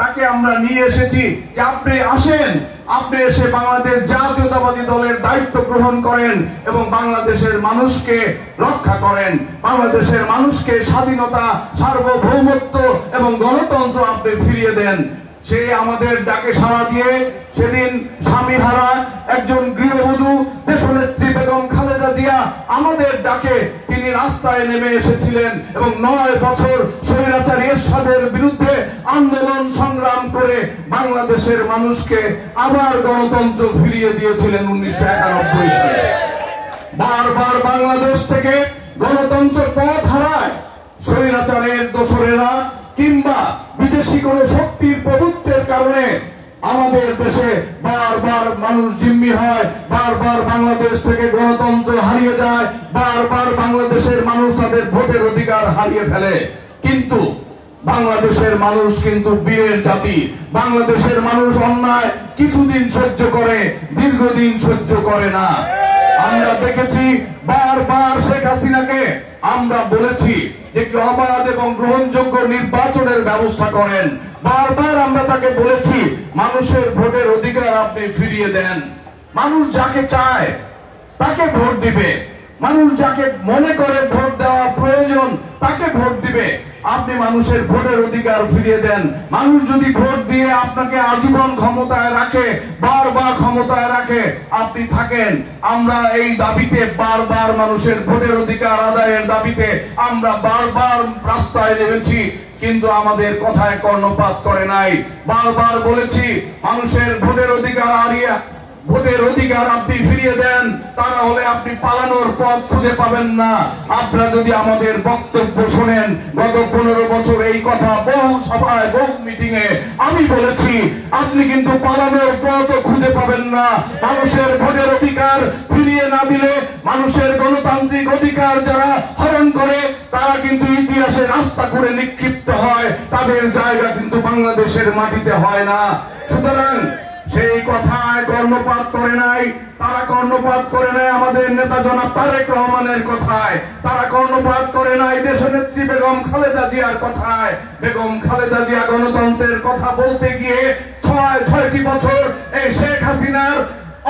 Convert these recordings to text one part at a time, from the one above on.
তাকে আমরা নিয়ে এসেছি যে আপনি আসেন, আপনি এসে বাংলাদেশ জাতীয়তাবাদী দলের দায়িত্ব গ্রহণ করেন এবং বাংলাদেশের মানুষকে রক্ষা করেন, বাংলাদেশের মানুষকে স্বাধীনতা, সার্বভৌমত্ব এবং গণতন্ত্র আপনি ফিরিয়ে দেন। সে আমাদের ডাকে সাড়া দিয়ে সেদিন স্বামীহারা একজন গৃহবধূ দেশনেত্রী বেগম খালেদা জিয়া আমাদের ডাকে তিনি রাস্তায় নেমে এসেছিলেন এবং 9 বছর স্বৈরাচারী এরশাদের বিরুদ্ধে আন্দোলন সংগ্রাম করে বাংলাদেশের মানুষকে আবার গণতন্ত্র ফিরিয়ে দিয়েছিলেন 1991 সালে। বারবার বাংলাদেশ থেকে গণতন্ত্র পথ হারায় স্বৈরাচারের দোসরেরা কিংবা বিদেশি কোন শক্তির প্রভুত্বের কারণে আমাদের দেশে বারবার মানুষ জিম্মি হয়, বারবার বাংলাদেশ থেকে গণতন্ত্র হারিয়ে যায়, বারবার বাংলাদেশের মানুষ তাদের ভোটের অধিকার হারিয়ে ফেলে। কিন্তু বাংলাদেশের মানুষ কিন্তু বীরের জাতি। বাংলাদেশের মানুষ অন্যায় কিছুদিন সহ্য করে, দীর্ঘদিন সহ্য করে না। আমরা দেখেছি বারবার শেখ হাসিনাকে আমরা বলেছি যে অবাধ এবং গ্রহণযোগ্য নির্বাচনের ব্যবস্থা করেন। বারবার আমরা তাকে বলেছি মানুষের ভোটের অধিকার আপনি ফিরিয়ে দেন। মানুষ যাকে চায় তাকে ভোট দিবে, মানুষ যাকে মনে করে ভোট দেওয়া প্রয়োজন তাকে ভোট দিবে। আপনি মানুষের ভোটের অধিকার ফিরিয়ে দেন। মানুষ যদি ভোট দিয়ে আপনাকে আজীবন ক্ষমতায় রাখে, বারবার ক্ষমতায় রাখে, আপনি থাকেন। আমরা এই দাবিতে বারবার মানুষের ভোটের অধিকার আদায়ের দাবিতে আমরা বারবার রাস্তায় নেমেছি, কিন্তু আমাদের কথায় কর্ণপাত করে নাই। বারবার বলেছি মানুষের ভোটের অধিকার আপনি ফিরিয়ে দেন, তা না হলে আপনি পালানোর পথ খুঁজে পাবেন না। আপনারা যদি আমাদের বক্তব্য শোনেন, গত 15 বছর এই কথা বহু সভায় বহু মিটিং এ আমি বলেছি, আপনি কিন্তু পালানোর পথ খুঁজে পাবেন না। মানুষের ভোটের অধিকার ফিরিয়ে না দিলে মানুষের গণতান্ত্রিক অধিকার যারা হরণ করে তারা কিন্তু ইতিহাসে রাস্তা করে নিক্ষিপ্ত হয়, তাদের জায়গা কিন্তু বাংলাদেশের মাটিতে হয় না। সুতরাং সেই কথায় কর্ণপাত করে নাই, তারা কর্ণপাত করে নাই আমাদের নেতা জনাব তারেক রহমানের কথায়, তারা কর্ণপাত করে নাই দেশনেত্রী বেগম খালেদা জিয়ার কথায়। বেগম খালেদা জিয়া গণতন্ত্রের কথা বলতে গিয়ে 6টি বছর এই শেখ হাসিনার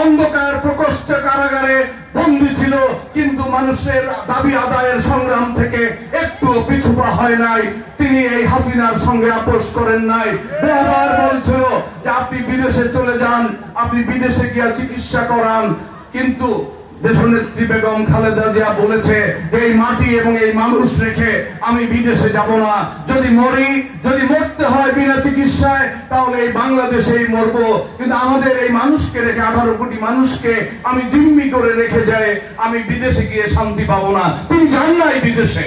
অন্ধকার প্রকোষ্ঠ কারাগারে বন্দী ছিল, কিন্তু মানুষের দাবি আদায়ের সংগ্রাম থেকে একটু পিছু পা হয় নাই। তিনি এই হাসিনার সঙ্গে আপোষ করেন নাই। বহুবার বলছিল যে আপনি বিদেশে চলে যান, আপনি বিদেশে গিয়ে চিকিৎসা করান, কিন্তু দেশনেত্রী বেগম খালেদা জিয়া বলেছে যে এই মাটি এবং এই মানুষ রেখে আমি বিদেশে যাব না। যদি মরি, যদি মরতে হয় বিনা চিকিৎসায়, তাহলে এই বাংলাদেশেই মরবো, কিন্তু আমাদের এই মানুষকে রেখে, 18 কোটি মানুষকে আমি জিম্মি করে রেখে যাই, আমি বিদেশে গিয়ে শান্তি পাবো না। তিনি যান নাই বিদেশে।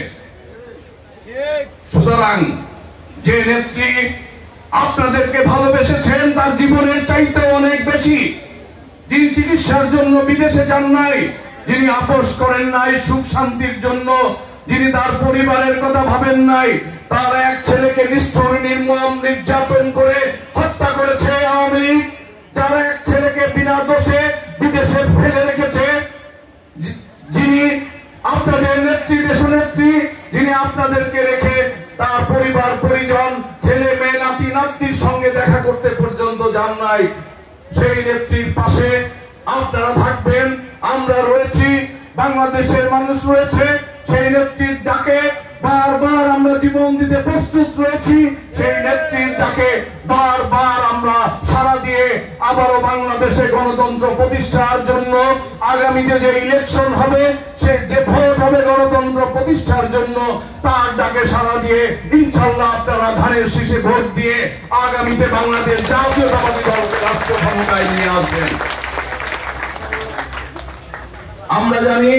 সুতরাং যে নেত্রী আপনাদেরকে ভালোবেসেছেন তার জীবনের চাইতে অনেক বেশি, যিনি চিকিৎসার জন্য বিদেশে যান নাই, যিনি আপোষ করেন নাই সুখ শান্তির জন্য, যিনি তার পরিবারের কথা ভাবেন নাই, তার এক ছেলেকে নিষ্ঠুর নির্মম নির্যাতন করে হত্যা করেছে আওয়ামী লীগ, যার এক ছেলেকে বিনা দোষে বিদেশে ফেলে রেখেছে, যিনি আপনাদের নেত্রী দেশনেত্রী, যিনি আপনাদেরকে রেখে তার পরিবার পরিজন ছেলে মেয়ে নাতি নাতনির সঙ্গে দেখা করতে পর্যন্ত যান নাই, সেই নেত্রীর পাশে আপনারা থাকবেন। আমরা রয়েছি, বাংলাদেশের মানুষ রয়েছে, সেই নেত্রীর ডাকে বারবার আমরা জীবন দিতে প্রস্তুত রয়েছি। সেই নেত্রীর ডাকে বারবার আমরা সাড়া দিয়ে আবারও বাংলাদেশে গণতন্ত্র প্রতিষ্ঠার জন্য আগামীতে যে ইলেকশন হবে, সে যে ভোট হবে গণতন্ত্র প্রতিষ্ঠার জন্য, তার ডাকে সাড়া দিয়ে ইনশাআল্লাহ আপনারা ধানের শীষে ভোট দিয়ে আগামীতে বাংলাদেশ জাতীয়তাবাদী দলকে রাষ্ট্র ক্ষমতায় নিয়ে আসবেন। আমরা জানি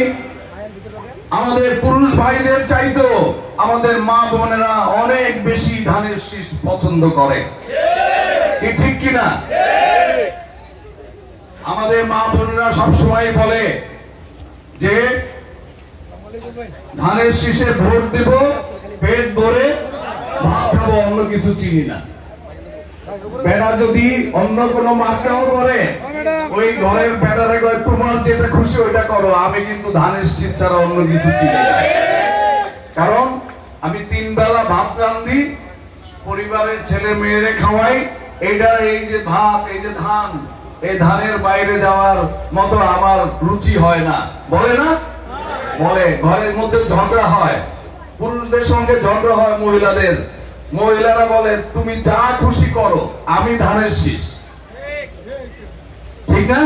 আমাদের পুরুষ ভাইদের চাইতেও আমাদের মা বোনেরা অনেক বেশি ধানের শীষ পছন্দ করে, কি ঠিক কিনা? আমাদের মা বোনেরা সবসময় বলে যে ধানের শীষে ভোট দেব, পেট ভরে ভাত খাবো, অন্য কিছু চিনি না। বেড়া যদি অন্য কোনো মার্কাও করে, ওই ঘরের বেড়ারে কয় তোমার যেটা খুশি ওইটা করো, আমি কিন্তু ধানের শীষ ছাড়া অন্য কিছু চিনি না। কারণ আমি 3 বেলা ভাত রান্ধি, পরিবারের ছেলে মেয়েরে খাওয়াই, এইটা এই যে ভাত, এই যে ধান, এই ধানের বাইরে যাওয়ার মতো আমার রুচি হয় না, বলে না? বলে। ঘরের মধ্যে ঝগড়া হয়, পুরুষদের সঙ্গে ঝগড়া হয় মহিলাদের, মহিলারা বলে তুমি যা খুশি করো, আমি ধানের শীষ। ঠিক না?